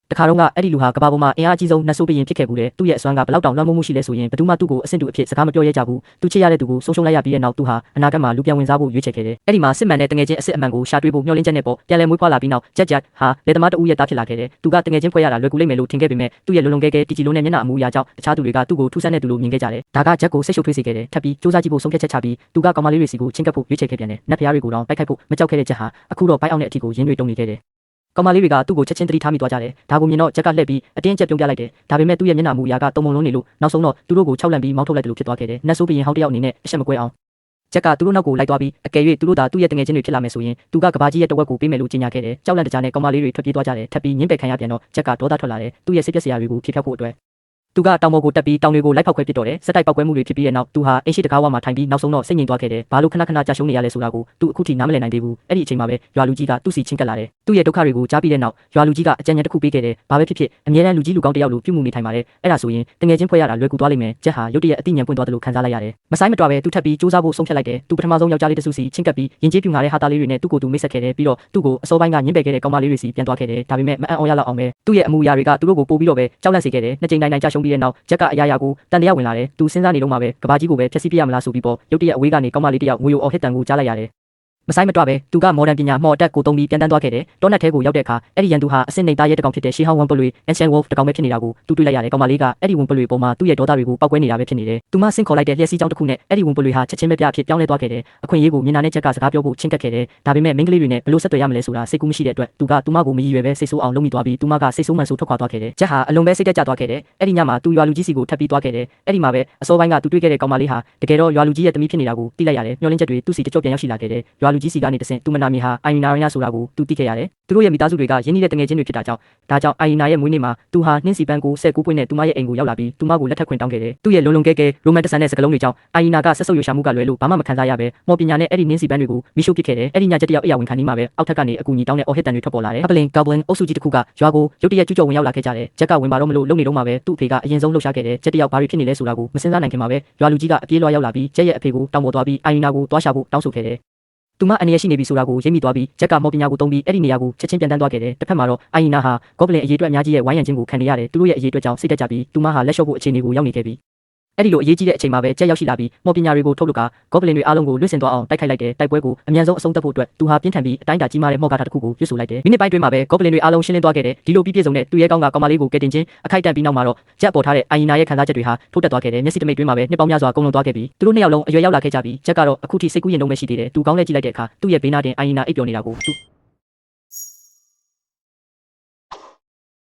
တခါတော့အဲ့ဒီလူဟာကဘာပေါ်မှာအင်အားအကြီးဆုံးနတ်ဆိုးဘရင်ဖြစ်ခဲ့ဘူးတဲ့သူ့ရဲ့အစွမ်းကဘလောက်တောင်လွှမ်းမိုးမှုရှိလဲဆိုရင်ဘယ်သူမှသူ့ကိုအဆင့်တူအဖြစ်စကားမပြောရဲကြဘူးသူချစ်ရတဲ့သူကိုဆုံးရှုံးလိုက်ရပြီးတဲ့နောက်သူဟာအနာဂတ်မှာလူပြန်ဝင်စားဖို့ရွေးချယ်ခဲ့တယ်အဲ့ဒီမှာစစ်မှန်တဲ့တငယ်ချင်းအစ်စ်အမှန်ကိုရှာတွေ့ဖို့မျှော်လင့်ချက်နဲ့ပေါ့ပြန်လည်မွေးဖွားလာပြီးနောက်ဂျက်ဟာလက်သမားတဦးရဲ့သားဖြစ်လာခဲ့တယ်သူကတငယ်ချင်းဖွဲ့ရတာလွယ်ကူလိမ့်မယ်လို့ထင်ခဲ့ပေမဲ့သူ့ရဲ့လုံလုံကဲကဲတီတီလုံးနဲ့မျက်နှာအမူအရာကြောင့်တခြားသူတွေကသူ့ကိုထူးဆန်းတဲ့သူလို့မြင်ခဲ့ကြတယ်ဒါကဂျက်ကိုစိတ်ရှုပ်ထွေးစေခဲ့တယ်ထပ်ပြီးစူးစမ်းကြည့်ဖို့ဆုံးဖြတ်ချက်ချပြီးသူကကောင်မလေးတွေစီကိုချင်းကပ်ဖို့ရွေးချယ်ခဲ့ပြန်တယ်နတ်ဖျားတွေကိုတောင်တိုက်ခိုက်ဖို့မကြောက်ခဲ့တဲ့ဂျက်ဟာအခုတော့ဘိုက်အောင်တဲ့အထီကိုရင်းတွေတုံနေခဲ့တယ်ကောင်မလေးတွေကသူ့ကိုချက်ချင်းသတိထားမိသွားကြတယ်ဒါကိုမြင်တော့ဂျက်ကလှည့်ပြီးအတင်းအကျပ်ပြုံးပြလိုက်တယ်ဒါပေမဲ့သူ့ရဲ့မျက်နှာမူအရာကတုံမုံလုံးနေလို့နောက်ဆုံးတော့သူတို့ကိုခြောက်လန့်ပြီးမောင်းထုတ်လိုက်တယ်လို့ဖြစ်သွားခဲ့တယ်နတ်ဆိုးဘရင်ဟောင်းတယောက်အနေနဲ့အဆက်မကွဲအောင်ဂျက်ကသူတို့နောက်ကိုလိုက်သွားပြီးအကယ်၍သူတို့သာသူ့ရဲ့တငယ်ချင်းတွေဖြစ်လာမယ်ဆိုရင်သူကကဘာကြီးရဲ့တဝက်ကိုပေးမယ်လို့ကြေညာခဲ့တယ်ကြောက်လန့်တကြားနဲ့ကောင်မလေးတွေထွက်ပြေးသွားကြတယ်ထပ်ပြီးညှင်းပယ်ခံရပြန်တော့ဂျက်ကဒေါသထွက်လာတယ်သူ့ရဲ့စိတ်ပျက်စရာတွေကိုဖြေဖျောက်ဖို့အတွက်သူကတောင်ပေါ်ကိုတက်ပြီးတောင်တွေကိုလိုက်ဖောက်ခွဲပစ်တော့တယ်စက်တိုက်ပောက်ကွဲမှုတွေဖြစ်ပြီးတဲ့နောက်သူဟာအိမ်ရှိတကားဝါမှာထိုင်ပြီးနောက်ဆုံးတော့စိတ်ငြိမ်သွားခဲ့တယ်ဘာလို့ခဏခဏကြာရှုံးနေရလဲဆိုတာကိုသူအခုထိနားမလည်နိုင်သေးဘူးအဲ့ဒီအချိန်မှာပဲရွာလူကြီးကသူ့စီချင်းကပ်လာတယ်သူ့ရဲ့ဒုက္ခတွေကိုကြားပြီးတဲ့နောက်ရွာလူကြီးကအကြံဉာဏ်တစ်ခုပေးခဲ့တယ်ဘာပဲဖြစ်ဖြစ်အမြဲတမ်းလူကြီးလူကောင်းတယောက်လိုပြုမှုနေထိုင်ပါတယ်အဲ့ဒါဆိုရင်တငယ်ချင်းဖွဲ့ရတာလွယ်ကူသွားလိမ့်မယ်ဂျက်ဟာရုတ်တရက်အသိဉာဏ်ပွင့်သွားတယ်လို့ခံစားလိုက်ရတယ်မဆိုင်မတွပဲသူထပ်ပြီးစူးစမ်းဖို့ဆုံးဖြတ်လိုက်တယ်သူပထမဆုံးယောက်ျားလေးတစုစီချင်းကပ်ပြီးရင်ကျေးပြူငါတဲ့ဟာသားလေးတွေနဲ့သူ့ကိုယ်သူမိတ်ဆက်ခဲ့တယ်ပြီးတော့သူ့ကိုအစောပိုင်းကညှင်းပယ်ခဲ့တဲ့ကောင်မလေးတွေစီပြန်သွားခဲ့တယ်ဒါပေမဲ့မအံ့ဩရလောက်အောင်ပဲသူ့ရဲ့အမှုရာတွေကသူတို့ကိုပို့ပြီးတော့ပဲကြောက်လန့်စေခဲ့တယ်နှစ်ကြိမ်တိုင်ကြာရှုံးပြီးတဲ့နောက်ဂျက်ကအရာရာကိုတန်တရားဝင်လာတယ်သူစဉ်းစားနေတော့မှပဲကဘာကြီးကိုပဲဖျက်ဆီးပြရမလားဆိုပြီးပေါ့ရုတ်တရက်အဝေးကနေကောင်မလေးတယောက်ငွေရိုအော်ဟစ်တန်ကိုကြားလိုက်ရတယ်မဆိုင်မတွပဲသူကမော်ဒန်ပညာမှော်တက်ကိုတုံးပြီးပြန်တန်းသွားခဲ့တယ်တောနက်ထဲကိုရောက်တဲ့အခါအဲ့ဒီရန်သူဟာအစင်နေသားရဲတကောင်ဖြစ်တဲ့ရှီဟောင်းဝမ်ပလွေ Ancient Wolf တကောင်ပဲဖြစ်နေတာကိုသူတွေ့လိုက်ရတယ်ကောင်မလေးကအဲ့ဒီဝမ်ပလွေပေါ်မှာသူ့ရဲ့ဒေါသတွေကိုပောက်ကွဲနေတာပဲဖြစ်နေတယ်သူမဆင့်ခေါ်လိုက်တဲ့လျှက်စီးကြောင်းတစ်ခုနဲ့အဲ့ဒီဝမ်ပလွေဟာချက်ချင်းပဲပြအဖြစ်ပြောင်းလဲသွားခဲ့တယ်အခွင့်အရေးကိုမြင်နာနဲ့ချက်ကစကားပြောဖို့ချင်းကပ်ခဲ့တယ်ဒါပေမဲ့မိန်းကလေးတွေနဲ့ဘလို့ဆက်သွယ်ရမလဲဆိုတာစိတ်ကူးမရှိတဲ့အတွက်သူကသူမကိုမရည်ရွယ်ပဲစိတ်ဆိုးအောင်လုပ်မိသွားပြီးသူမကစိတ်ဆိုးမှန်ဆိုးထွက်ခွာသွားခဲ့တယ်ဂျက်ဟာအလွန်ပဲစိတ်တက်ကြသွားခဲ့တယ်အဲ့ဒီညမှာသူရွာလူကြီးစီကိုထပ်ပြီးသွားခဲ့တယ်အဲ့ဒီမှာပဲအစောပိုင်းကသူတွေ့ခဲ့တဲ့ကောင်မလေးဟာတကယ်တော့ရွာလူကြီးရဲ့တမီးဖြစ်နေတာကိုသိလိုက်ရတယ်မျှော်လင့်ချက်တွေသူ့စီတကြော့ပြန်ရောက်ရှိလာခဲ့တယ်ရွာလူကြီးစီကနေတဆင့်သူမနာမည်ဟာအိုင်နာရယာဆိုတာကိုသူသိခဲ့ရတယ်သူတို့ရဲ့မိသားစုတွေကရင်းနှီးတဲ့တငယ်ချင်းတွေဖြစ်တာကြောင့်အိုင်နာရဲ့မွေးနေ့မှာသူဟာနှင်းစီပန်းကို19ပွင့်နဲ့သူမရဲ့အိမ်ကိုရောက်လာပြီးသူမကိုလက်ထပ်ခွင့်တောင်းခဲ့တယ်သူ့ရဲ့လုံလုံကဲကဲရိုမန်တဆန်တဲ့စကားလုံးတွေကြောင့်အိုင်နာကဆက်ဆုပ်ရွှေရှာမှုကလွယ်လို့ဘာမှမခံစားရပဲမော်ပညာနဲ့အဲ့ဒီနှင်းစီပန်းတွေကိုမိရှုပစ်ခဲ့တယ်အဲ့ဒီညချက်တယောက်အရာဝင်ခံနေမှာပဲအောက်ထပ်ကနေအကူအညီတောင်းတဲ့အော်ဟစ်တန်တွေထွက်ပေါ်လာတယ်အပလင်ဂါဘလင်အုပ်စုကြီးတစ်ခုကရွာကိုရုတ်တရက်ကျူးကျော်ဝင်ရောက်လာခဲ့ကြတယ်ဂျက်ကဝင်ပါတော့မလို့လုံနေတော့မှာပဲသူ့အဖေကအရင်ဆုံးလှုပ်ရှားခဲ့တယ်ဂျက်တယောက်ဘာတွေဖြစ်နေလဲဆိုတာကိုမစင်စားနိုင်ခင်မှာပဲရွာလူကြီးကအပြေးလွှားရောက်လာပြီးဂျက်ရဲ့အဖေကိုတောင်းပေါ်သွားပြီးအိုင်နာကိုတွားရှာဖို့တောင်းဆိုခဲ့တယ်သူမအနေရရှိနေပြီဆိုတာကိုရိပ်မိသွားပြီးဂျက်ကမော်ပညာကိုတုံးပြီးအဲ့ဒီနေရာကိုချက်ချင်းပြန်တန်းသွားခဲ့တယ်တစ်ဖက်မှာတော့အိုင်နာဟာဂေါဘလင်အရေးအတွက်အများကြီးရဲ့ဝိုင်းရံခြင်းကိုခံနေရတယ်သူတို့ရဲ့အရေးအတွက်ကြောင့်စိတ်တက်ကြပြီးသူမဟာလက်လျှော့ဖို့အခြေအနေကိုရောက်နေခဲ့ပြီးအဲ့ဒီလိုအရေးကြီးတဲ့အချိန်မှာပဲဂျက်ရောက်ရှိလာပြီးမော်ပညာတွေကိုထုတ်လုပ်ကဂေါဘလင်တွေအားလုံးကိုလွှင့်စင်သွားအောင်တိုက်ခိုက်လိုက်တယ်တိုက်ပွဲကိုအမြန်ဆုံးအဆုံးသတ်ဖို့အတွက်သူဟာပြင်းထန်ပြီးအတိုင်းအတာကြီးမားတဲ့မော်ကာတာတစ်ခုကိုရွတ်ဆိုလိုက်တယ်မိနစ်ပိုင်းတွင်းမှာပဲဂေါဘလင်တွေအားလုံးရှင်းလင်းသွားခဲ့တယ်ဒီလိုပြီးပြည့်စုံတဲ့သူရဲကောင်းကကောင်မလေးကိုကယ်တင်ခြင်းအခိုက်အတန့်ပြီးနောက်မှာတော့ဂျက်ပေါ်ထားတဲ့အိုင်နာရဲ့ခံစားချက်တွေဟာထိုးတက်သွားခဲ့တယ်မျက်စိတမိတ်တွင်းမှာပဲနှစ်ပေါင်းများစွာကုန်လွန်သွားခဲ့ပြီးသူတို့နှစ်ယောက်လုံးအရွယ်ရောက်လာခဲ့ကြပြီးဂျက်ကတော့အခုထိစိတ်ကူးရင်လုံးပဲရှိသေးတယ်သူကောင်းလဲကြည့်လိုက်တဲ့အခါသူ့ရဲ့ဘေးနားတင်အိုင်နာအိပ်ပျော်နေတာကိုသူ